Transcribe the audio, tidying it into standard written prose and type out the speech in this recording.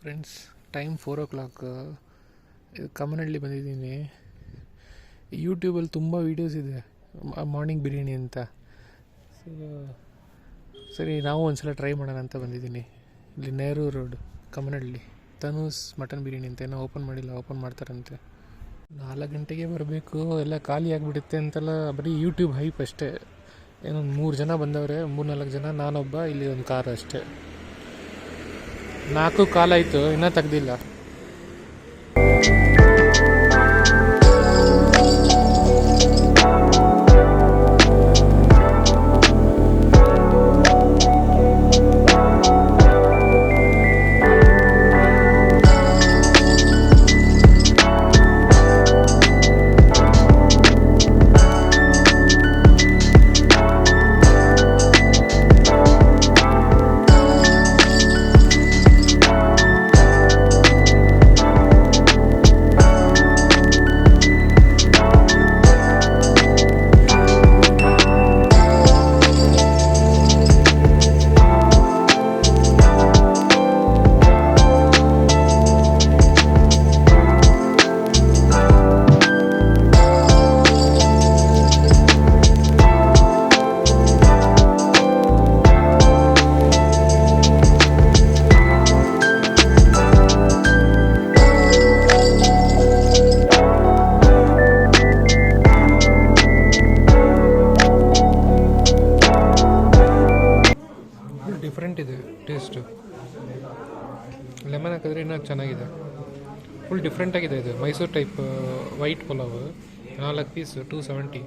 Friends, time 4 o'clock. Kammanahalli ಬಂದಿದ್ದೀನಿ. ಯೂಟ್ಯೂಬಲ್ಲಿ ತುಂಬ ವೀಡಿಯೋಸ್ ಇದೆ ಮಾರ್ನಿಂಗ್ ಬಿರಿಯಾನಿ ಅಂತ. ಸರಿ, ನಾವು ಒಂದ್ಸಲ ಟ್ರೈ ಮಾಡೋಣ ಅಂತ ಬಂದಿದ್ದೀನಿ. ಇಲ್ಲಿ ನೆಹರು ರೋಡ್, ಕಮ್ಮನಹಳ್ಳಿ. ತನೂಸ್ ಮಟನ್ ಬಿರಿಯಾನಿ ಅಂತ ಏನೋ ಓಪನ್ ಮಾಡಿಲ್ಲ, ಓಪನ್ ಮಾಡ್ತಾರಂತೆ. 4 ಗಂಟೆಗೆ ಬರಬೇಕು, ಎಲ್ಲ ಖಾಲಿ ಆಗಿಬಿಡುತ್ತೆ ಅಂತೆಲ್ಲ ಬರೀ ಯೂಟ್ಯೂಬ್ ಹೈಪ್ ಅಷ್ಟೇ. ಏನೊಂದು 3 ಜನ ಬಂದವ್ರೆ, 3-4 ಜನ, ನಾನೊಬ್ಬ, ಇಲ್ಲಿ ಒಂದು ಕಾರ್ ಅಷ್ಟೇ. 4 ಕಾಲಾಯಿತು, ಇನ್ನೂ ತೆಗ್ದಿಲ್ಲ. ಡಿಫ್ರೆಂಟ್ ಇದೆ ಟೇಸ್ಟು. ಲೆಮನ್ ಹಾಕಿದ್ರೆ ಇನ್ನೂ ಚೆನ್ನಾಗಿದೆ. ಫುಲ್ ಡಿಫ್ರೆಂಟಾಗಿದೆ. ಇದು Mysuru type white pulao, 4 piece 270.